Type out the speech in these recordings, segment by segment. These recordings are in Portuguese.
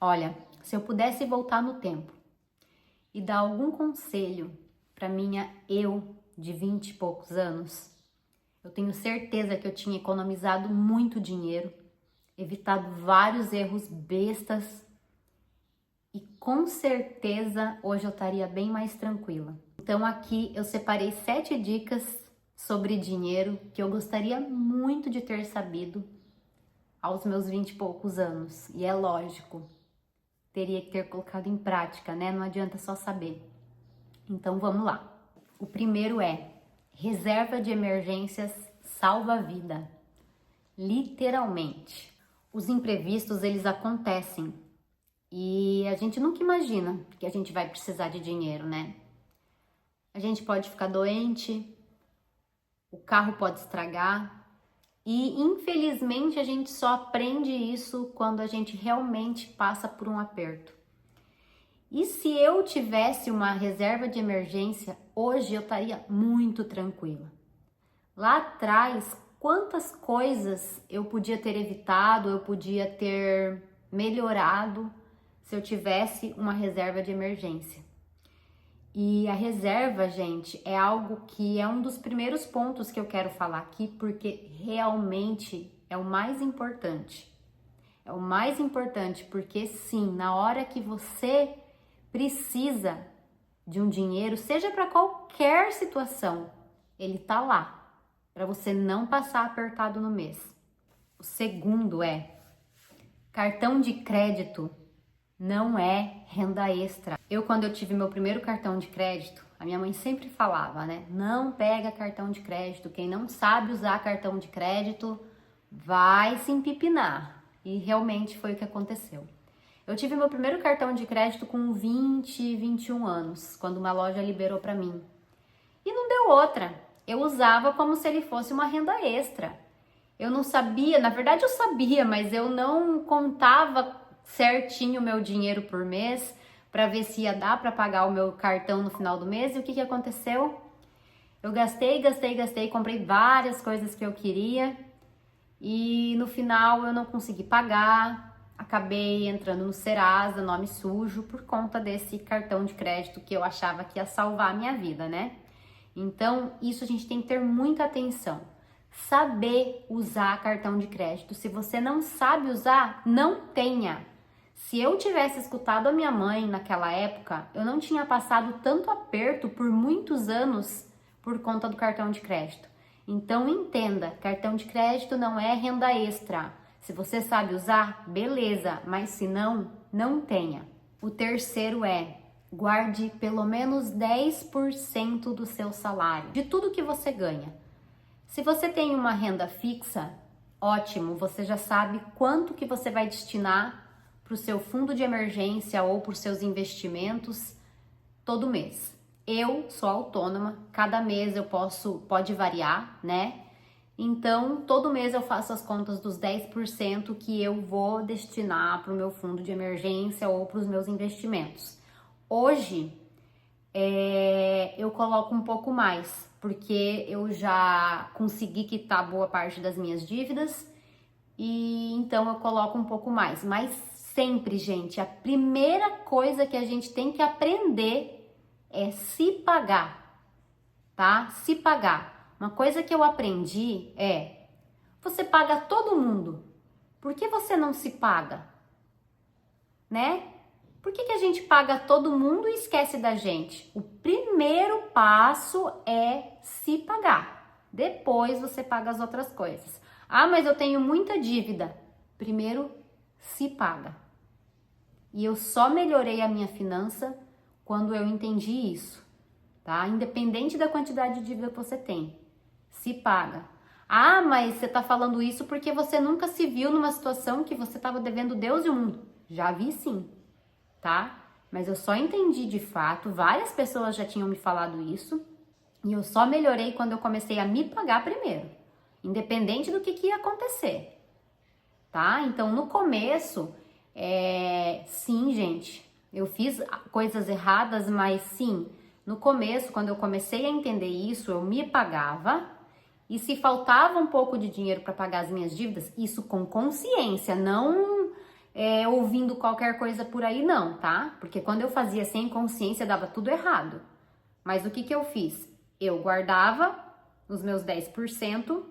Olha, se eu pudesse voltar no tempo e dar algum conselho para minha eu de 20 e poucos anos, eu tenho certeza que eu tinha economizado muito dinheiro, evitado vários erros bestas e com certeza hoje eu estaria bem mais tranquila. Então aqui eu separei 7 dicas sobre dinheiro que eu gostaria muito de ter sabido aos meus 20 e poucos anos. E é lógico, teria que ter colocado em prática, né? Não adianta só saber. Então vamos lá. O primeiro é: reserva de emergências salva a vida. Literalmente. Os imprevistos, eles acontecem e a gente nunca imagina que a gente vai precisar de dinheiro, né? A gente pode ficar doente, o carro pode estragar e infelizmente a gente só aprende isso quando a gente realmente passa por um aperto. E se eu tivesse uma reserva de emergência, hoje eu estaria muito tranquila. Lá atrás, quantas coisas eu podia ter evitado, eu podia ter melhorado se eu tivesse uma reserva de emergência. E a reserva, gente, é algo que é um dos primeiros pontos que eu quero falar aqui, porque realmente é o mais importante. É o mais importante porque sim, na hora que você precisa de um dinheiro, seja para qualquer situação, ele tá lá, para você não passar apertado no mês. O segundo é: cartão de crédito não é renda extra. Quando eu tive meu primeiro cartão de crédito, a minha mãe sempre falava, né? Não pega cartão de crédito. Quem não sabe usar cartão de crédito vai se empipinar. E realmente foi o que aconteceu. Eu tive meu primeiro cartão de crédito com 20, 21 anos, quando uma loja liberou para mim. E não deu outra. Eu usava como se ele fosse uma renda extra. Eu não sabia, na verdade eu sabia, mas eu não contava certinho o meu dinheiro por mês para ver se ia dar para pagar o meu cartão no final do mês. E o que aconteceu? Eu gastei, comprei várias coisas que eu queria e no final eu não consegui pagar. Acabei entrando no Serasa, nome sujo, por conta desse cartão de crédito que eu achava que ia salvar a minha vida, né? Então, isso a gente tem que ter muita atenção. Saber usar cartão de crédito. Se você não sabe usar, não tenha. Se eu tivesse escutado a minha mãe naquela época, eu não tinha passado tanto aperto por muitos anos por conta do cartão de crédito. Então entenda, cartão de crédito não é renda extra. Se você sabe usar, beleza, mas se não, não tenha. O terceiro é: guarde pelo menos 10% do seu salário, de tudo que você ganha. Se você tem uma renda fixa, ótimo, você já sabe quanto que você vai destinar para o seu fundo de emergência ou para os seus investimentos todo mês. Eu sou autônoma, cada mês pode variar, né? Então, todo mês eu faço as contas dos 10% que eu vou destinar para o meu fundo de emergência ou para os meus investimentos. Hoje, eu coloco um pouco mais, porque eu já consegui quitar boa parte das minhas dívidas e então eu coloco um pouco mais. Mas sempre, gente, a primeira coisa que a gente tem que aprender é se pagar, tá? Se pagar. Uma coisa que eu aprendi é: você paga todo mundo, por que você não se paga? Né? Por que a gente paga todo mundo e esquece da gente? O primeiro passo é se pagar. Depois você paga as outras coisas. Ah, mas eu tenho muita dívida. Primeiro, se paga. E eu só melhorei a minha finança quando eu entendi isso, tá? Independente da quantidade de dívida que você tem, se paga. Ah, mas você tá falando isso porque você nunca se viu numa situação que você tava devendo Deus e o mundo. Já vi sim, tá? Mas eu só entendi de fato, várias pessoas já tinham me falado isso, e eu só melhorei quando eu comecei a me pagar primeiro, independente do que ia acontecer, tá? Então, no começo, sim, gente, eu fiz coisas erradas, mas sim, no começo, quando eu comecei a entender isso, eu me pagava, e se faltava um pouco de dinheiro para pagar as minhas dívidas, isso com consciência, não ouvindo qualquer coisa por aí, não, tá? Porque quando eu fazia sem consciência, dava tudo errado. Mas o que que eu fiz? Eu guardava os meus 10%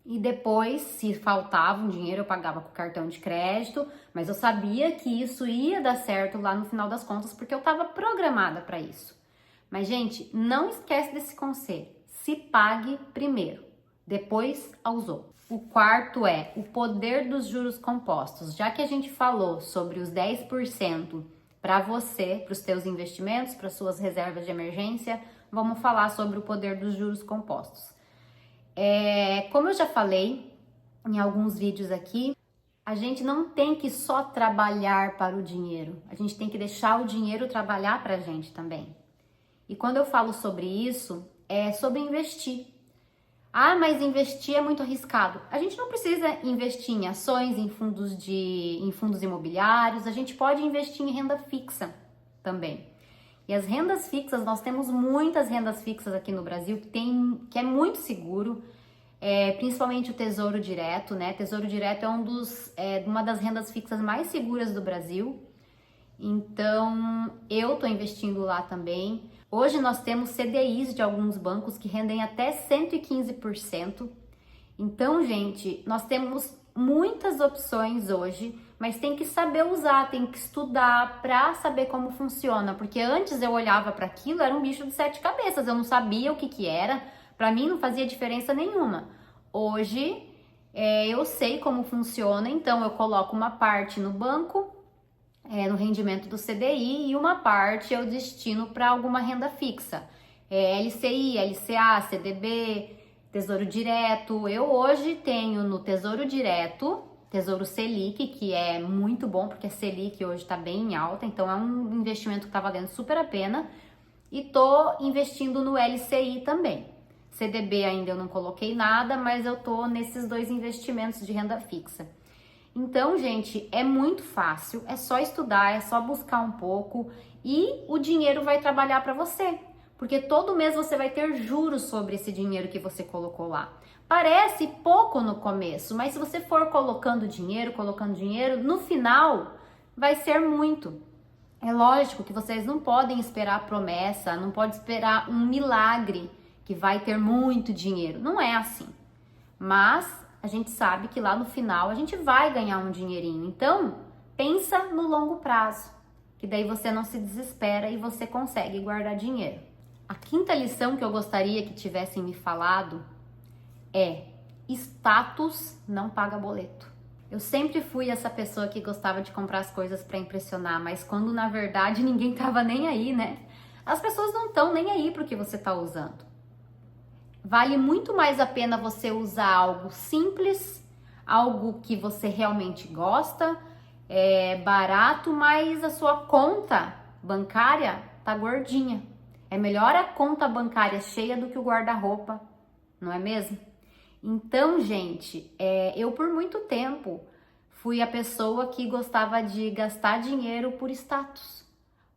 e depois, se faltava um dinheiro, eu pagava com cartão de crédito, mas eu sabia que isso ia dar certo lá no final das contas, porque eu estava programada para isso. Mas, gente, não esquece desse conselho. Se pague primeiro, depois aos outros. O quarto é o poder dos juros compostos. Já que a gente falou sobre os 10% para você, para os seus investimentos, para suas reservas de emergência, vamos falar sobre o poder dos juros compostos. Como eu já falei em alguns vídeos aqui, a gente não tem que só trabalhar para o dinheiro, a gente tem que deixar o dinheiro trabalhar para a gente também. E quando eu falo sobre isso, é sobre investir. Ah, mas investir é muito arriscado. A gente não precisa investir em ações, em fundos imobiliários, a gente pode investir em renda fixa também. E as rendas fixas, nós temos muitas rendas fixas aqui no Brasil que é muito seguro, principalmente o Tesouro Direto, né? Tesouro Direto é uma das rendas fixas mais seguras do Brasil. Então, eu tô investindo lá também. Hoje nós temos CDIs de alguns bancos que rendem até 115%. Então, gente, nós temos muitas opções hoje, mas tem que saber usar, tem que estudar para saber como funciona, porque antes eu olhava para aquilo, era um bicho de 7 cabeças, eu não sabia o que era, para mim não fazia diferença nenhuma. Hoje, eu sei como funciona, então eu coloco uma parte no banco, no rendimento do CDI, e uma parte eu destino para alguma renda fixa, LCI, LCA, CDB, Tesouro Direto. Eu hoje tenho no Tesouro Direto, Tesouro Selic, que é muito bom, porque a Selic hoje está bem em alta, então é um investimento que está valendo super a pena, e tô investindo no LCI também. CDB ainda eu não coloquei nada, mas eu tô nesses 2 investimentos de renda fixa. Então, gente, é muito fácil, é só estudar, é só buscar um pouco e o dinheiro vai trabalhar para você, porque todo mês você vai ter juros sobre esse dinheiro que você colocou lá. Parece pouco no começo, mas se você for colocando dinheiro, no final vai ser muito. É lógico que vocês não podem esperar promessa, não pode esperar um milagre que vai ter muito dinheiro. Não é assim. Mas a gente sabe que lá no final a gente vai ganhar um dinheirinho. Então, pensa no longo prazo, que daí você não se desespera e você consegue guardar dinheiro. A quinta lição que eu gostaria que tivessem me falado é: status não paga boleto. Eu sempre fui essa pessoa que gostava de comprar as coisas para impressionar, mas quando na verdade ninguém tava nem aí, né? As pessoas não estão nem aí pro que você tá usando. Vale muito mais a pena você usar algo simples, algo que você realmente gosta, barato, mas a sua conta bancária tá gordinha. É melhor a conta bancária cheia do que o guarda-roupa, não é mesmo? Então, gente, eu por muito tempo fui a pessoa que gostava de gastar dinheiro por status,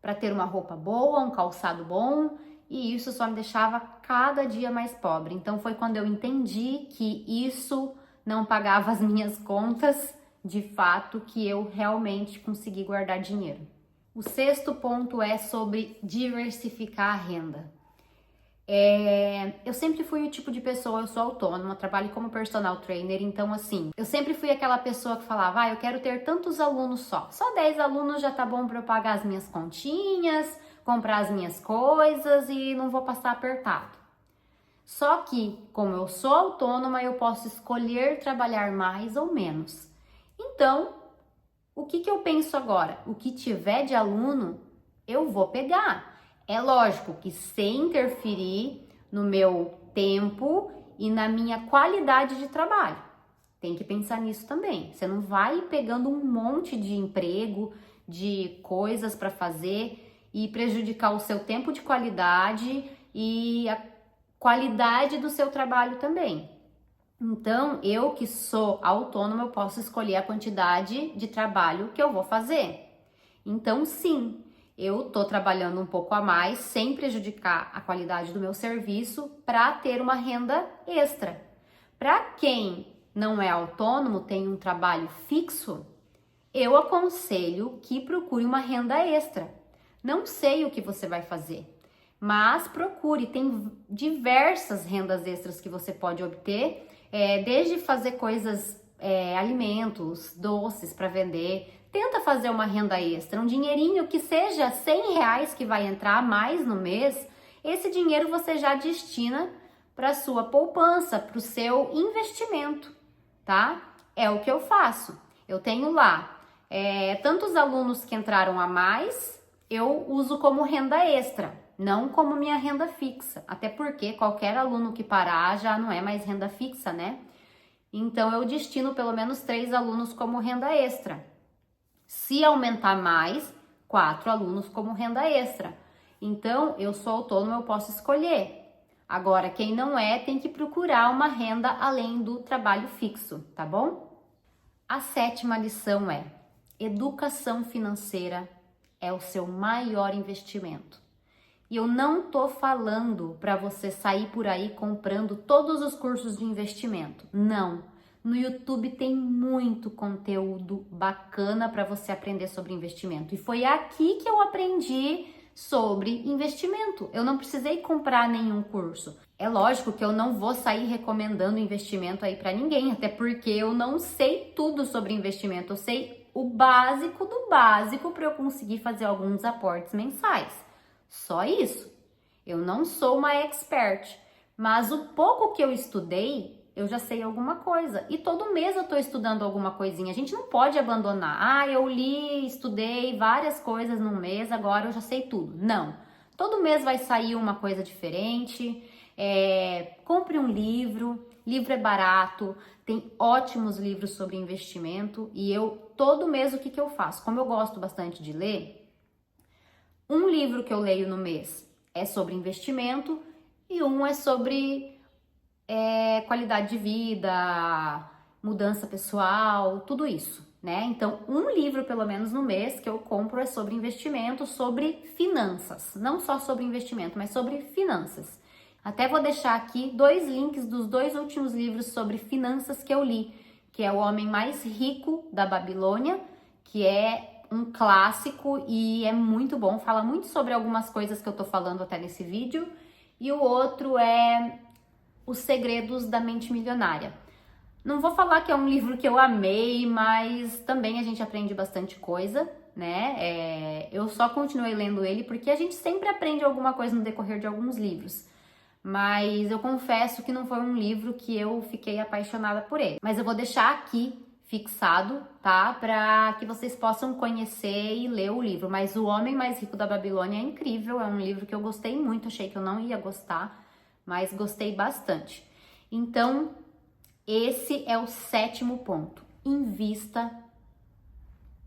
para ter uma roupa boa, um calçado bom, e isso só me deixava cada dia mais pobre. Então foi quando eu entendi que isso não pagava as minhas contas, de fato, que eu realmente consegui guardar dinheiro. O sexto ponto é sobre diversificar a renda. Eu sempre fui o tipo de pessoa, eu sou autônoma, trabalho como personal trainer, então assim, eu sempre fui aquela pessoa que falava, eu quero ter tantos alunos só 10 alunos já tá bom para eu pagar as minhas continhas, comprar as minhas coisas e não vou passar apertado. Só que, como eu sou autônoma, eu posso escolher trabalhar mais ou menos. Então, o que eu penso agora? O que tiver de aluno, eu vou pegar. É lógico que sem interferir no meu tempo e na minha qualidade de trabalho. Tem que pensar nisso também. Você não vai pegando um monte de emprego, de coisas para fazer e prejudicar o seu tempo de qualidade e a qualidade do seu trabalho também. Então, eu que sou autônoma, eu posso escolher a quantidade de trabalho que eu vou fazer. Então, sim, eu tô trabalhando um pouco a mais, sem prejudicar a qualidade do meu serviço, para ter uma renda extra. Para quem não é autônomo, tem um trabalho fixo, eu aconselho que procure uma renda extra. Não sei o que você vai fazer, mas procure, tem diversas rendas extras que você pode obter, desde fazer coisas, alimentos, doces para vender. Tenta fazer uma renda extra, um dinheirinho que seja R$ 100 que vai entrar a mais no mês. Esse dinheiro você já destina para sua poupança, para o seu investimento, tá? É o que eu faço. Eu tenho lá tantos alunos que entraram a mais, eu uso como renda extra, não como minha renda fixa. Até porque qualquer aluno que parar já não é mais renda fixa, né? Então eu destino pelo menos 3 alunos como renda extra. Se aumentar mais, 4 alunos como renda extra. Então, eu sou autônoma, eu posso escolher. Agora, quem não é, tem que procurar uma renda além do trabalho fixo, tá bom? A 7ª lição é: educação financeira é o seu maior investimento. E eu não tô falando para você sair por aí comprando todos os cursos de investimento. Não. No YouTube tem muito conteúdo bacana para você aprender sobre investimento. E foi aqui que eu aprendi sobre investimento. Eu não precisei comprar nenhum curso. É lógico que eu não vou sair recomendando investimento aí para ninguém, até porque eu não sei tudo sobre investimento. Eu sei o básico do básico para eu conseguir fazer alguns aportes mensais. Só isso. Eu não sou uma expert, mas o pouco que eu estudei, eu já sei alguma coisa. E todo mês eu tô estudando alguma coisinha. A gente não pode abandonar. Ah, eu li, estudei várias coisas num mês, agora eu já sei tudo. Não. Todo mês vai sair uma coisa diferente. Compre um livro. Livro é barato. Tem ótimos livros sobre investimento. E todo mês, o que eu faço? Como eu gosto bastante de ler, um livro que eu leio no mês é sobre investimento e um é sobre qualidade de vida, mudança pessoal, tudo isso, né? Então, um livro pelo menos no mês que eu compro é sobre investimento, sobre finanças, não só sobre investimento, mas sobre finanças. Até vou deixar aqui 2 links dos 2 últimos livros sobre finanças que eu li, que é O Homem Mais Rico da Babilônia, que é um clássico e é muito bom, fala muito sobre algumas coisas que eu tô falando até nesse vídeo, e o outro é Os Segredos da Mente Milionária. Não vou falar que é um livro que eu amei, mas também a gente aprende bastante coisa, né? Eu só continuei lendo ele porque a gente sempre aprende alguma coisa no decorrer de alguns livros. Mas eu confesso que não foi um livro que eu fiquei apaixonada por ele. Mas eu vou deixar aqui fixado, tá? Para que vocês possam conhecer e ler o livro. Mas O Homem Mais Rico da Babilônia é incrível, é um livro que eu gostei muito, achei que eu não ia gostar, mas gostei bastante. Então, esse é o 7º ponto. Invista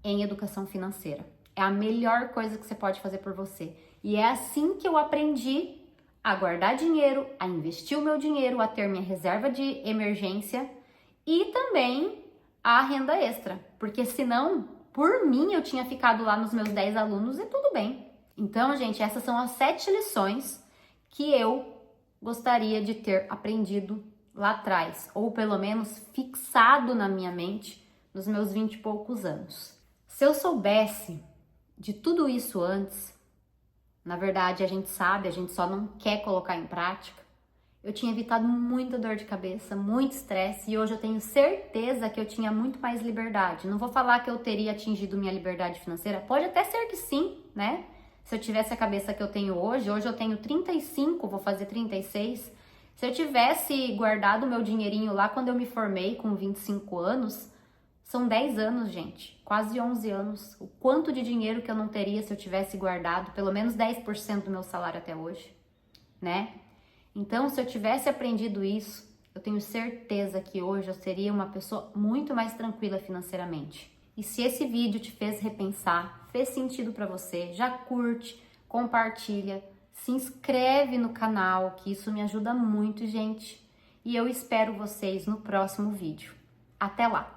em educação financeira. É a melhor coisa que você pode fazer por você. E é assim que eu aprendi a guardar dinheiro, a investir o meu dinheiro, a ter minha reserva de emergência e também a renda extra. Porque senão, por mim, eu tinha ficado lá nos meus 10 alunos e tudo bem. Então, gente, essas são as 7 lições que eu gostaria de ter aprendido lá atrás, ou pelo menos fixado na minha mente nos meus 20 e poucos anos. Se eu soubesse de tudo isso antes, na verdade a gente sabe, a gente só não quer colocar em prática, eu tinha evitado muita dor de cabeça, muito estresse, e hoje eu tenho certeza que eu tinha muito mais liberdade. Não vou falar que eu teria atingido minha liberdade financeira, pode até ser que sim, né? Se eu tivesse a cabeça que eu tenho hoje eu tenho 35, vou fazer 36. Se eu tivesse guardado o meu dinheirinho lá quando eu me formei com 25 anos, são 10 anos, gente, quase 11 anos. O quanto de dinheiro que eu não teria se eu tivesse guardado pelo menos 10% do meu salário até hoje, né? Então, se eu tivesse aprendido isso, eu tenho certeza que hoje eu seria uma pessoa muito mais tranquila financeiramente. E se esse vídeo te fez repensar, fez sentido para você, já curte, compartilha, se inscreve no canal, que isso me ajuda muito, gente. E eu espero vocês no próximo vídeo. Até lá!